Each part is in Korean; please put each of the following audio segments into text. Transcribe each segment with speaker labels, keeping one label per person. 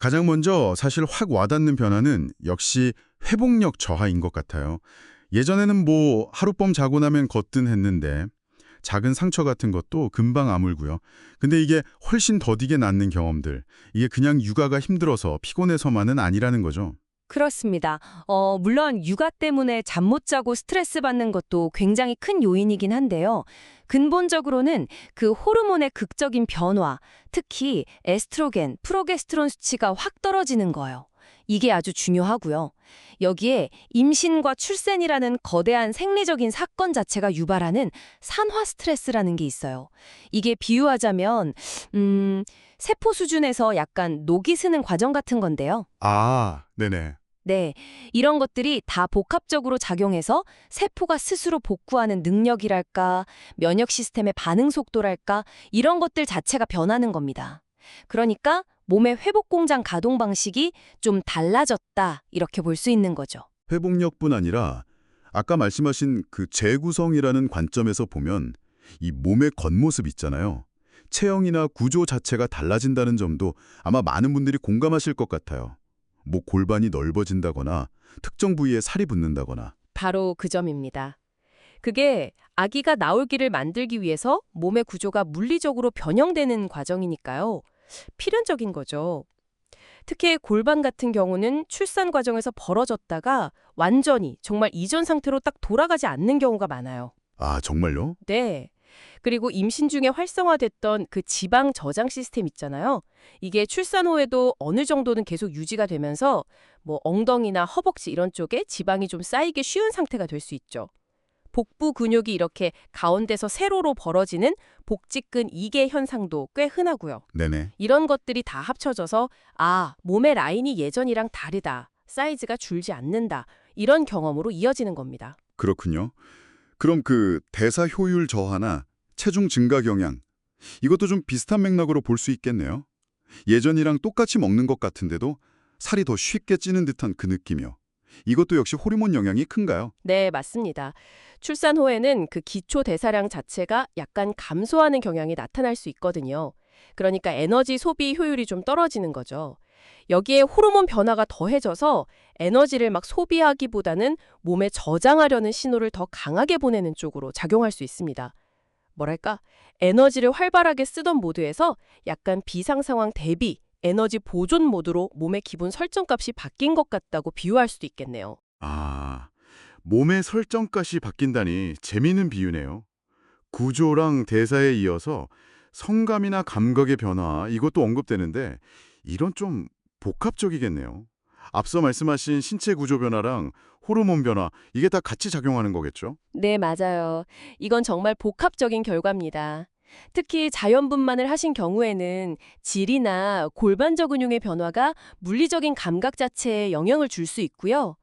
Speaker 1: 가장 먼저 사실 확 와닿는 변화는 역시 회복력 저하인 것 같아요. 예전에는 뭐 하룻밤 자고 나면 거뜬 했는데 작은 상처 같은 것도 금방 아물고요. 근데 이게 훨씬 더디게 낫는 경험들, 이게 그냥 육아가 힘들어서 피곤해서만은 아니라는 거죠.
Speaker 2: 그렇습니다. 물론 육아 때문에 잠 못 자고 스트레스 받는 것도 굉장히 큰 요인이긴 한데요. 근본적으로는 그 호르몬의 극적인 변화, 특히 에스트로겐, 프로게스테론 수치가 확 떨어지는 거예요. 이게 아주 중요하고요. 여기에 임신과 출산이라는 거대한 생리적인 사건 자체가 유발하는 산화 스트레스라는 게 있어요. 이게 비유하자면 세포 수준에서 약간 녹이 스는 과정 같은 건데요.
Speaker 1: 아, 네네.
Speaker 2: 네, 이런 것들이 다 복합적으로 작용해서 세포가 스스로 복구하는 능력이랄까, 면역 시스템의 반응 속도랄까, 이런 것들 자체가 변하는 겁니다. 그러니까 몸의 회복 공장 가동 방식이 좀 달라졌다, 이렇게 볼 수 있는 거죠.
Speaker 1: 회복력뿐 아니라 아까 말씀하신 그 재구성이라는 관점에서 보면 이 몸의 겉모습 있잖아요. 체형이나 구조 자체가 달라진다는 점도 아마 많은 분들이 공감하실 것 같아요. 뭐 골반이 넓어진다거나 특정 부위에 살이 붙는다거나.
Speaker 2: 바로 그 점입니다. 그게 아기가 나올 길을 만들기 위해서 몸의 구조가 물리적으로 변형되는 과정이니까요. 필연적인 거죠. 특히 골반 같은 경우는 출산 과정에서 벌어졌다가 완전히 정말 이전 상태로 딱 돌아가지 않는 경우가 많아요.
Speaker 1: 아, 정말요?
Speaker 2: 네. 그리고 임신 중에 활성화됐던 그 지방 저장 시스템 있잖아요. 이게 출산 후에도 어느 정도는 계속 유지가 되면서 뭐 엉덩이나 허벅지 이런 쪽에 지방이 좀 쌓이기 쉬운 상태가 될 수 있죠. 복부 근육이 이렇게 가운데서 세로로 벌어지는 복직근 이개 현상도 꽤 흔하고요.
Speaker 1: 네네.
Speaker 2: 이런 것들이 다 합쳐져서 아, 몸의 라인이 예전이랑 다르다. 사이즈가 줄지 않는다. 이런 경험으로 이어지는 겁니다.
Speaker 1: 그렇군요. 그럼 그 대사 효율 저하나 체중 증가 경향, 이것도 좀 비슷한 맥락으로 볼 수 있겠네요. 예전이랑 똑같이 먹는 것 같은데도 살이 더 쉽게 찌는 듯한 그 느낌이요. 이것도 역시 호르몬 영향이 큰가요?
Speaker 2: 네, 맞습니다. 출산 후에는 그 기초 대사량 자체가 약간 감소하는 경향이 나타날 수 있거든요. 그러니까 에너지 소비 효율이 좀 떨어지는 거죠. 여기에 호르몬 변화가 더해져서 에너지를 막 소비하기보다는 몸에 저장하려는 신호를 더 강하게 보내는 쪽으로 작용할 수 있습니다. 뭐랄까, 에너지를 활발하게 쓰던 모드에서 약간 비상 상황 대비 에너지 보존 모드로 몸의 기본 설정값이 바뀐 것 같다고 비유할 수도 있겠네요.
Speaker 1: 아, 몸의 설정값이 바뀐다니 재미있는 비유네요. 구조랑 대사에 이어서 성감이나 감각의 변화, 이것도 언급되는데 이런 좀 복합적이겠네요. 앞서 말씀하신 신체 구조 변화랑 호르몬 변화, 이게 다 같이 작용하는 거겠죠?
Speaker 2: 네, 맞아요. 이건 정말 복합적인 결과입니다. 특히 자연분만을 하신 경우에는 질이나 골반적 근육의 변화가 물리적인 감각 자체에 영향을 줄 수 있고요.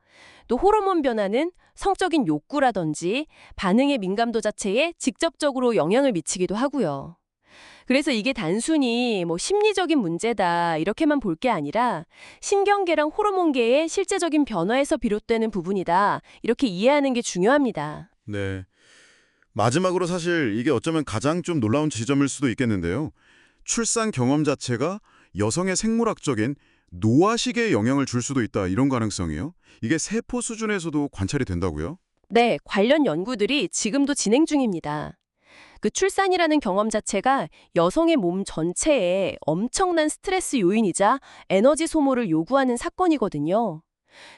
Speaker 2: 또 호르몬 변화는 성적인 욕구라든지 반응의 민감도 자체에 직접적으로 영향을 미치기도 하고요. 그래서 이게 단순히 뭐 심리적인 문제다 이렇게만 볼 게 아니라 신경계랑 호르몬계의 실제적인 변화에서 비롯되는 부분이다 이렇게 이해하는 게 중요합니다.
Speaker 1: 네. 마지막으로 사실 이게 어쩌면 가장 좀 놀라운 지점일 수도 있겠는데요. 출산 경험 자체가 여성의 생물학적인 노화식에 영향을 줄 수도 있다, 이런 가능성이요. 이게 세포 수준에서도 관찰이 된다고요?
Speaker 2: 네, 관련 연구들이 지금도 진행 중입니다. 그 출산이라는 경험 자체가 여성의 몸 전체에 엄청난 스트레스 요인이자 에너지 소모를 요구하는 사건이거든요.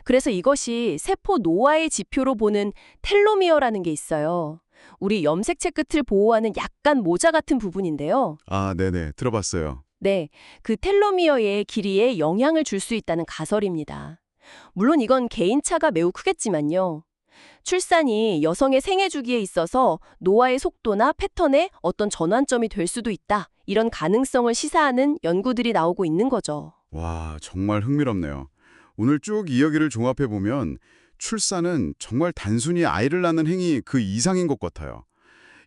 Speaker 2: 그래서 이것이 세포 노화의 지표로 보는 텔로미어라는 게 있어요. 우리 염색체 끝을 보호하는 약간 모자 같은 부분인데요.
Speaker 1: 아, 네네. 들어봤어요.
Speaker 2: 네, 그 텔로미어의 길이에 영향을 줄 수 있다는 가설입니다. 물론 이건 개인차가 매우 크겠지만요. 출산이 여성의 생애 주기에 있어서 노화의 속도나 패턴에 어떤 전환점이 될 수도 있다. 이런 가능성을 시사하는 연구들이 나오고 있는 거죠.
Speaker 1: 와, 정말 흥미롭네요. 오늘 쭉 이야기를 종합해보면 출산은 정말 단순히 아이를 낳는 행위 그 이상인 것 같아요.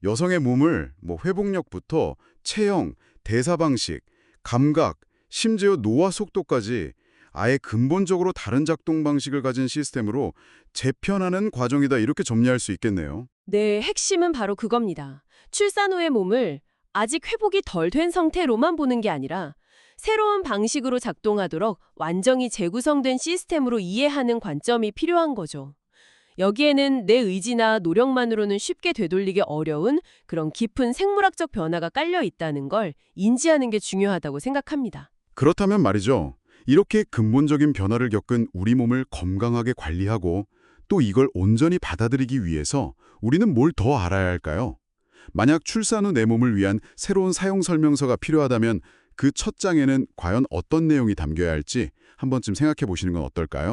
Speaker 1: 여성의 몸을 뭐 회복력부터 체형, 대사 방식, 감각, 심지어 노화 속도까지 아예 근본적으로 다른 작동 방식을 가진 시스템으로 재편하는 과정이다, 이렇게 정리할 수 있겠네요.
Speaker 2: 네, 핵심은 바로 그겁니다. 출산 후의 몸을 아직 회복이 덜 된 상태로만 보는 게 아니라 새로운 방식으로 작동하도록 완전히 재구성된 시스템으로 이해하는 관점이 필요한 거죠. 여기에는 내 의지나 노력만으로는 쉽게 되돌리기 어려운 그런 깊은 생물학적 변화가 깔려 있다는 걸 인지하는 게 중요하다고 생각합니다.
Speaker 1: 그렇다면 말이죠. 이렇게 근본적인 변화를 겪은 우리 몸을 건강하게 관리하고 또 이걸 온전히 받아들이기 위해서 우리는 뭘 더 알아야 할까요? 만약 출산 후 내 몸을 위한 새로운 사용 설명서가 필요하다면 그 첫 장에는 과연 어떤 내용이 담겨야 할지 한 번쯤 생각해 보시는 건 어떨까요?